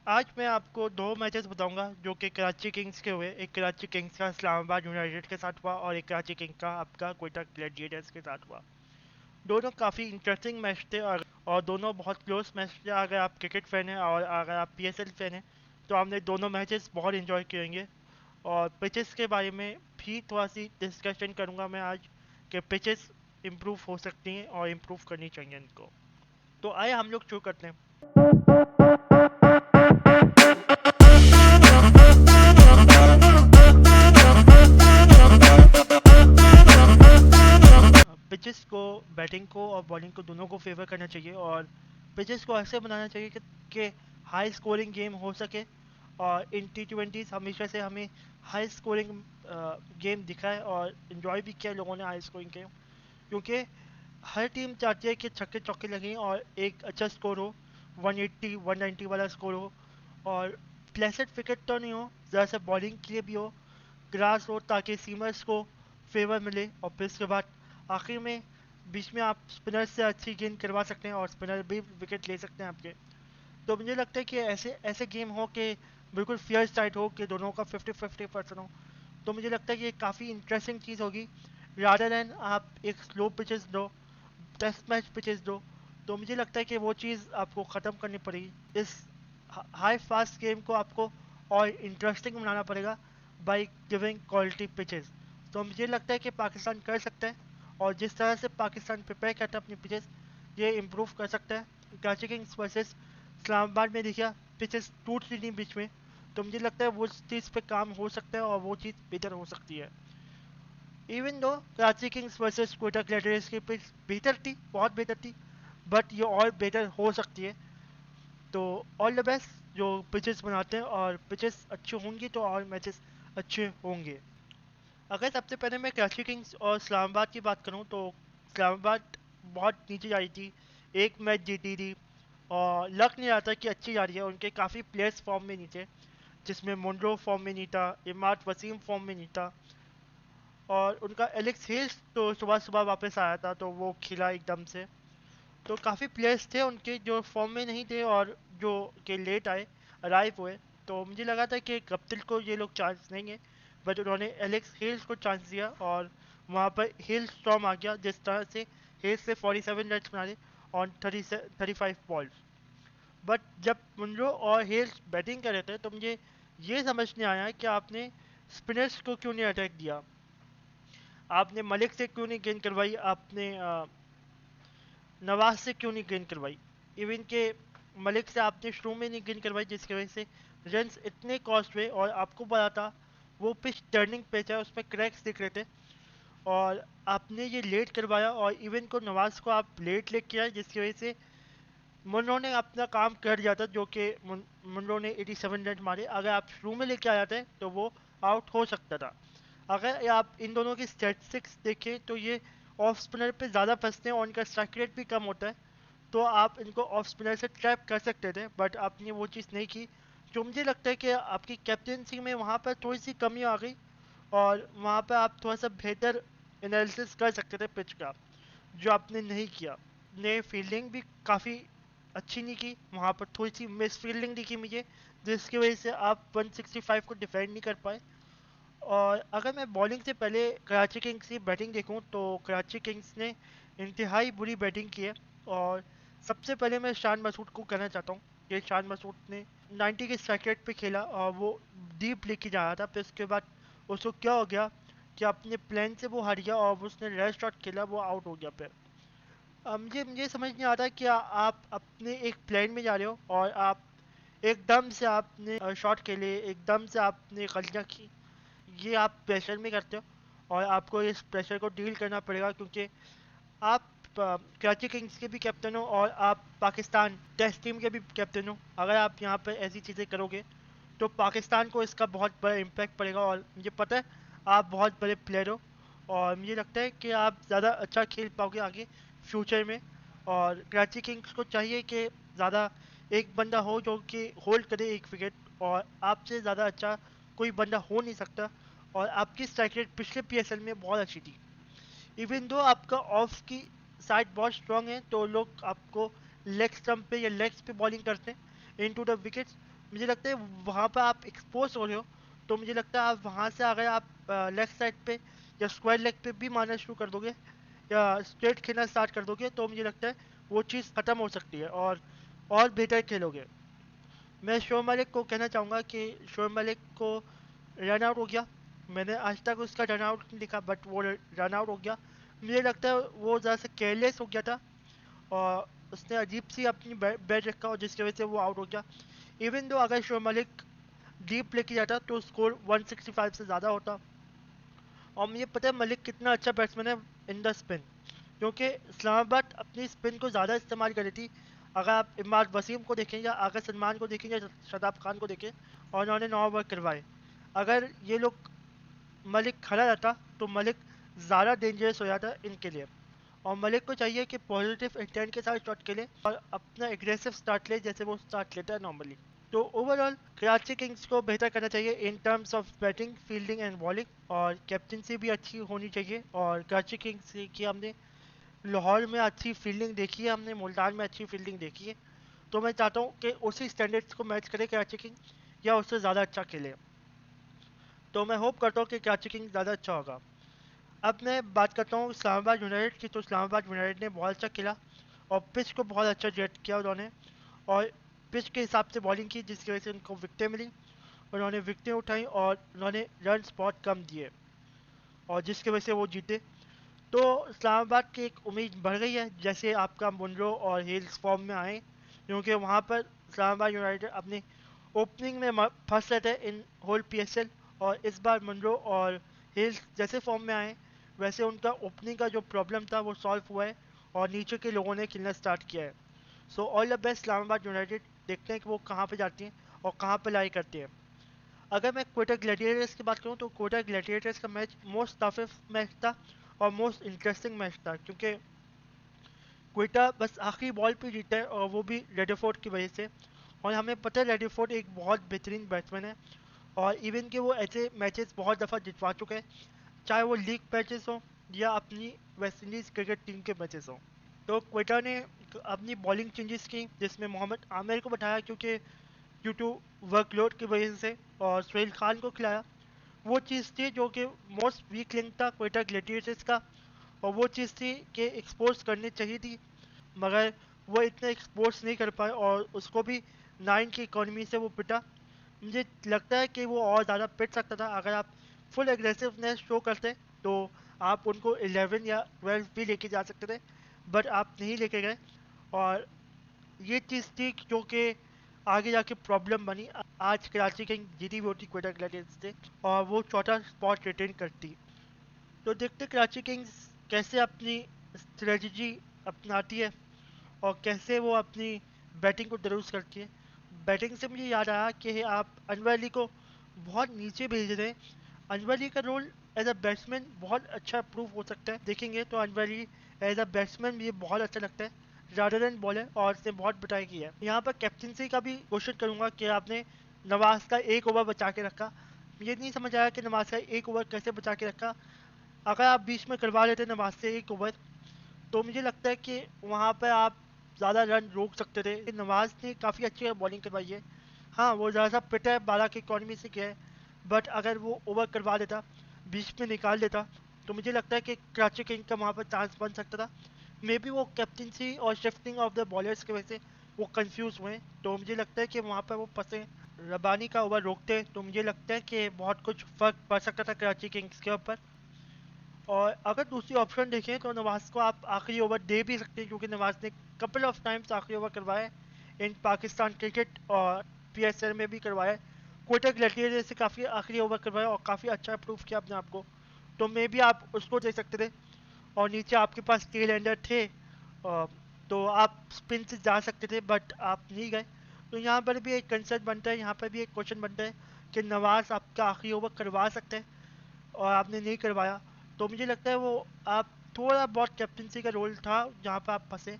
आज मैं आपको दो मैचेस बताऊंगा जो कि कराची किंग्स के हुए। एक कराची किंग्स का इस्लामाबाद यूनाइटेड के साथ हुआ और एक कराची किंग्स का आपका कोयटा ग्लैडिएटर्स के साथ हुआ। दोनों काफ़ी इंटरेस्टिंग मैच थे और दोनों बहुत क्लोज मैच थे। अगर आप क्रिकेट फैन हैं और अगर आप पीएसएल फैन हैं तो आपने दोनों मैचेस बहुत इंजॉय करेंगे। और पिचेस के बारे में भी थोड़ा सी डिस्कशन करूंगा मैं आज कि पिचेस इम्प्रूव हो सकती हैं और इम्प्रूव करनी चाहिए इनको। तो आए हम लोग शुरू करते हैं। पिचेस को बैटिंग को और बॉलिंग को दोनों को फेवर करना चाहिए और पिचेस को ऐसे बनाना चाहिए कि हाई स्कोरिंग गेम हो सके। और इन T20s हमेशा से हमें हाई स्कोरिंग गेम दिखा है और इन्जॉय भी किया लोगों ने हाई स्कोरिंग गेम, क्योंकि हर टीम चाहती है कि छक्के चौके लगें और एक अच्छा स्कोर हो, 180 190 वाला स्कोर हो। और प्लेसेट विकेट तो नहीं हो, ज़रा सा बॉलिंग के लिए भी हो, ग्रास हो, ताकि सीमर्स को फेवर मिले। और फिर उसके बाद आखिर में बीच में आप स्पिनर से अच्छी गेंद करवा सकते हैं और स्पिनर भी विकेट ले सकते हैं आपके। तो मुझे लगता है कि ऐसे ऐसे गेम हो कि बिल्कुल फेयर साइड हो, कि दोनों का 50-50% हो। तो मुझे लगता है कि ये काफ़ी इंटरेस्टिंग चीज़ होगी, रादर देन आप एक स्लो पिचेस दो, टेस्ट मैच पिचेस दो। तो मुझे लगता है कि वो चीज़ आपको ख़त्म करनी पड़ेगी। इस हाई फास्ट गेम को आपको और इंटरेस्टिंग बनाना पड़ेगा बाय गिविंग क्वालिटी पिचेस। तो मुझे लगता है कि पाकिस्तान कर सकता है और जिस तरह से पाकिस्तान प्रिपेयर करता है अपनी पिचेस, ये इम्प्रूव कर सकता है। कराची किंग्स वर्सेस इस्लामाबाद में देखिए पिचेस टूट रही थी बीच में, तो मुझे लगता है वो चीज़ पे काम हो सकता है और वो चीज़ बेहतर हो सकती है। Even though Karachi Kings versus Quetta Gladiators की पिच बेहतर थी, बहुत बेहतर थी, बट ये और बेहतर हो सकती है। तो ऑल द बेस्ट जो पिचेस बनाते हैं, और पिचेस अच्छी होंगी तो और मैचेस अच्छे होंगे। अगर सबसे पहले मैं कराची किंग्स और इस्लामाबाद की बात करूं तो इस्लामाबाद बहुत नीचे जा रही थी, एक मैच जीती थी और लग नहीं रहा था कि अच्छी जा रही है। उनके काफ़ी प्लेयर्स फॉर्म में नहीं थे, जिसमें मुंड्रो फॉर्म में नहीं था, इमाद वसीम फॉर्म में नहीं था, और उनका एलेक्स हेल्स तो सुबह सुबह वापस आया था तो वो खिला एकदम से। तो काफ़ी प्लेयर्स थे उनके जो फॉर्म में नहीं थे और जो के लेट आए, अराइव हुए। तो मुझे लगा था कि कप्तिल को ये लोग चांस देंगे, बट उन्होंने एलेक्स हेल्स को चांस दिया और वहाँ पर हेल्स स्टॉर्म आ गया। जिस तरह से हेल्स से 47 रन बना रहे ऑन 35 बॉल्स। बट जब मुंड्रो और हेल्स बैटिंग कर रहे थे तो मुझे ये समझ नहीं आया कि आपने स्पिनर्स को क्यों नहीं अटैक दिया, आपने मलिक से क्यों नहीं गेंद करवाई, आपने नवाज से क्यों नहीं गेंद करवाई। इवन के मलिक से आपने शुरू में नहीं गेंद करवाई, जिसकी वजह से रन इतने कॉस्ट हुए। और आपको पता था वो पिच टर्निंग पिच है, उसमें क्रैक्स दिख रहे थे, और आपने ये लेट करवाया। और इवन को नवाज को आप लेट लेके आए, जिसकी वजह से मुनरो ने अपना काम कर दिया था, जो कि मुनरो ने 87 रन मारे। अगर आप शुरू में लेके आ जाते तो वो आउट हो सकता था। अगर आप इन दोनों की स्टैटिस्टिक्स देखें तो ये ऑफ स्पिनर पे ज़्यादा फंसते हैं और इनका स्ट्राइक रेट भी कम होता है। तो आप इनको ऑफ स्पिनर से ट्रैप कर सकते थे, बट आपने वो चीज़ नहीं की। जो मुझे लगता है कि आपकी कैप्टनसी में वहाँ पर थोड़ी सी कमी आ गई और वहाँ पर आप थोड़ा सा बेहतर एनालिसिस कर सकते थे पिच का, जो आपने नहीं किया। ने फील्डिंग भी काफ़ी अच्छी नहीं की, वहाँ पर थोड़ी सी मिस फील्डिंग दिखी मुझे, जिसकी वजह से आप 165 को डिफेंड नहीं कर पाए। और अगर मैं बॉलिंग से पहले कराची किंग्स की बैटिंग देखूं तो कराची किंग्स ने इंतहाई बुरी बैटिंग की है। और सबसे पहले मैं शान मसूद को कहना चाहता हूँ कि शान मसूद ने 90 के स्ट्राइक रेट पे खेला और वो डीप लेके जा रहा था। फिर उसके बाद उसको क्या हो गया कि अपने प्लान से वो हार गया और उसने रेड शॉट खेला, वो आउट हो गया। फिर मुझे मुझे समझ नहीं आता कि आप अपने एक प्लान में जा रहे हो और आप एकदम से आपने शॉट खेले, एकदम से आपने गलतियाँ की। ये आप प्रेशर में करते हो और आपको इस प्रेशर को डील करना पड़ेगा, क्योंकि आप कराची किंग्स के भी कैप्टन हो और आप पाकिस्तान टेस्ट टीम के भी कैप्टन हो। अगर आप यहाँ पर ऐसी चीज़ें करोगे तो पाकिस्तान को इसका बहुत बड़ा इम्पैक्ट पड़ेगा। और मुझे पता है आप बहुत बड़े प्लेयर हो और मुझे लगता है कि आप ज़्यादा अच्छा खेल पाओगे आगे फ्यूचर में। और कराची किंग्स को चाहिए कि ज़्यादा एक बंदा हो जो कि होल्ड करे एक विकेट, और आपसे ज़्यादा अच्छा कोई बंदा हो नहीं सकता। और आपकी स्ट्राइक रेट पिछले पीएसएल में बहुत अच्छी थी। इवन दो आपका ऑफ की साइड बहुत स्ट्रांग है तो लोग आपको लेग स्टंप पे या लेग्स पे बॉलिंग करते हैं इनटू द विकेट्स। मुझे लगता है वहाँ पर आप एक्सपोज हो रहे हो, तो मुझे लगता है आप वहाँ से अगर आप लेफ्ट साइड पे या स्क्वायर लेग पे भी मारना शुरू कर दोगे या स्ट्रेट खेलना स्टार्ट कर दोगे, तो मुझे लगता है वो चीज़ ख़त्म हो सकती है और बेहतर खेलोगे। मैं शोएब मलिक को कहना चाहूँगा कि शोएब मलिक को रन आउट हो गया। मैंने आज तक उसका रन आउट नहीं देखा, बट वो रन आउट हो गया। मुझे लगता है वो ज़रा सा केयरलेस हो गया था और उसने अजीब सी अपनी बैट रखा और जिसकी वजह से वो आउट हो गया। इवन दो अगर शोएब मलिक डीप लेके जाता तो स्कोर 165 से ज़्यादा होता। और मुझे पता है मलिक कितना अच्छा बैट्समैन है इन द स्पिन, क्योंकि इस्लामाबाद अपनी स्पिन को ज़्यादा इस्तेमाल कर रही थी। अगर आप इमाद वसीम को देखें या आगा सलमान को देखें या शदाब खान को देखें, और उन्होंने 9 ओवर करवाए। अगर ये लोग मलिक खड़ा रहता तो मलिक ज़्यादा डेंजरस हो जाता इनके लिए। और मलिक को चाहिए कि पॉजिटिव इंटेंट के साथ शॉट खेले और अपना एग्रेसिव स्टार्ट ले जैसे वो स्टार्ट लेता है नॉर्मली। तो ओवरऑल कराची किंग्स को बेहतर करना चाहिए in terms of batting, fielding and bowling, और कैप्टनसी भी अच्छी होनी चाहिए। और कराची किंग्स की हमने लाहौर में अच्छी फील्डिंग देखी है, हमने मुल्तान में अच्छी फील्डिंग देखी है, तो मैं चाहता हूँ कि उसी स्टैंडर्ड्स को मैच करे कराची किंग्स या उससे ज़्यादा अच्छा खेले। तो मैं होप करता हूँ कि कराची किंग्स ज़्यादा अच्छा होगा। अब मैं बात करता हूँ इस्लामाबाद यूनाइटेड की, तो इस्लामाबाद यूनाइटेड ने बहुत अच्छा खेला और पिच को बहुत अच्छा जेट किया उन्होंने, और पिच के हिसाब से बॉलिंग की जिसकी वजह से उनको विकटें मिली। उन्होंने विकटें उठाई और उन्होंने रन बहुत कम दिए और जिसकी वजह से वो जीते। तो इस्लामाबाद की एक उम्मीद बढ़ गई है जैसे आपका मुनरो और हिल्स फॉर्म में आए, क्योंकि वहाँ पर इस्लामाबाद यूनाइटेड अपनी ओपनिंग में फंस रहे थे इन होल पीएसएल, और इस बार मुनरो और हिल्स जैसे फॉर्म में आए वैसे उनका ओपनिंग का जो प्रॉब्लम था वो सॉल्व हुआ है और नीचे के लोगों ने खेलना स्टार्ट किया है। So all the best Islamabad United, देखते हैं कि वो कहाँ पे जाती हैं और कहाँ पे लाई करती है। अगर मैं क्वेटा ग्लैडिएटर्स की बात करूँ तो क्वेटा ग्लैडिएटर्स का मैच मोस्ट टफेस्ट मैच था और मोस्ट इंटरेस्टिंग मैच था, क्योंकि क्वेटा बस आखिरी बॉल पे जीता है और वो भी रेडरफोर्ड की वजह से। और हमें पता है रेडरफोर्ड एक बहुत बेहतरीन बैट्समैन है और इवन के वो ऐसे मैचेस बहुत दफ़ा जितवा चुके हैं, चाहे वो लीग मैचेस हों या अपनी वेस्ट इंडीज़ क्रिकेट टीम के मैचेस हों। तो क्वेटा ने अपनी बॉलिंग चेंजेस की जिसमें मोहम्मद आमिर को बैठाया क्योंकि ड्यू टू वर्कलोड की वजह से, और सुहेल खान को खिलाया। वो चीज़ थी जो कि मोस्ट वीक लिंक था क्वेटा ग्लैडिएटर्स का, और वो चीज़ थी कि एक्सपोज करनी चाहिए थी, मगर वो इतना एक्सपोज नहीं कर पाए और उसको भी 9 की इकोनॉमी से वो पिटा। मुझे लगता है कि वो और ज़्यादा पिट सकता था अगर आप फुल एग्रेसिवनेस शो करते, तो आप उनको 11 या 12 भी लेके जा सकते थे, बट आप नहीं लेके गए। और ये चीज़ थी जो कि आगे जाके प्रॉब्लम बनी। आज कराची किंग जीती भी होती क्वेटा ग्लैडिएटर्स से और वो चौथा स्पॉट रिटेन करती। तो देखते कराची किंग्स कैसे अपनी स्ट्रेटजी अपनाती है और कैसे वो अपनी बैटिंग को दुरुस्त करती है। बैटिंग से मुझे याद आया कि आप अनवर अली को बहुत नीचे भेज रहे हैं। अनवर अली का रोल एज अ बैट्समैन बहुत अच्छा प्रूव हो सकता है, देखेंगे तो Anwar Ali as a batsman मुझे बहुत अच्छा लगता है रादर देन बॉलर, और उसने बहुत बटाई की है। यहाँ पर कैप्टनसी का भी क्वेश्चन करूँगा कि आपने नवाज का 1 ओवर बचा के रखा। मुझे नहीं समझ आया कि नवाज का 1 ओवर कैसे बचा के रखा। अगर आप बीच में करवा लेते नवाज से 1 ओवर, तो मुझे लगता है कि वहाँ पर आप ज़्यादा रन रोक सकते थे। नवाज ने काफ़ी अच्छी बॉलिंग करवाई है। हाँ, वो ज़रा सा पिट है 12 की इकॉनमी से गया है, बट अगर वो ओवर करवा देता, बीच में निकाल देता, तो मुझे लगता है कि कराची किंग का वहाँ पर चांस बन सकता था। मे बी वो कैप्टनसी और शिफ्टिंग ऑफ द बॉलर्स की वजह से वो कंफ्यूज हुए, तो मुझे लगता है कि वहाँ पर वो फंसे। रबानी का ओवर रोकते तो मुझे लगता है कि बहुत कुछ फ़र्क पड़ सकता था कराची किंग्स के ऊपर। और अगर दूसरी ऑप्शन देखें तो नवाज को आप आखिरी ओवर दे भी सकते हैं, क्योंकि नवाज ने कपल ऑफ टाइम्स आखिरी ओवर करवाए इन पाकिस्तान क्रिकेट और पीएसएल में भी करवाए। कोटा ग्लैडिएटर्स से काफ़ी आखिरी ओवर करवाए और काफ़ी अच्छा प्रूव किया अपने आप को, तो मे भी आप उसको दे सकते थे। और नीचे आपके पास टेल एंडर थे, तो आप स्पिन से जा सकते थे, बट आप नहीं गए। तो यहाँ पर भी एक कंसर्न बनता है, यहाँ पर भी एक क्वेश्चन बनता है कि नवाज आपका आखिरी ओवर करवा सकते हैं और आपने नहीं करवाया। तो मुझे लगता है वो आप थोड़ा बहुत कैप्टनसी का रोल था जहाँ पर आप फंसे।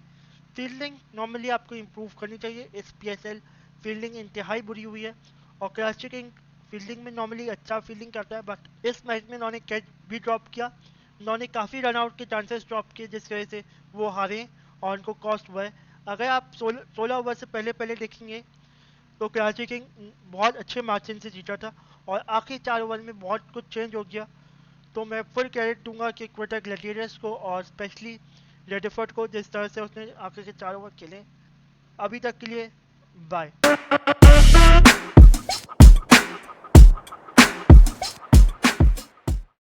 फील्डिंग नॉर्मली आपको इम्प्रूव करनी चाहिए। इस पीएसएल फील्डिंग इंतहाई बुरी हुई है और कराची किंग फील्डिंग में नॉर्मली अच्छा फील्डिंग करता है, बट इस मैच में उन्होंने कैच भी ड्रॉप किया। उन्होंने काफ़ी रन आउट के चांसेस ड्रॉप किए जिसकी वजह से वो हारे और उनको कॉस्ट हुआ है। अगर आप 16 ओवर से पहले पहले देखेंगे तो कराची किंग बहुत अच्छे मार्जिन से जीता था और आखिरी 4 ओवर में बहुत कुछ चेंज हो गया। तो मैं फुल क्रेडिट दूंगा कि क्विटा ग्लैडिएटर्स को और स्पेशली रेडफोर्ड को, जिस तरह से उसने आखिर के 4 ओवर खेले। अभी तक के लिए बाय।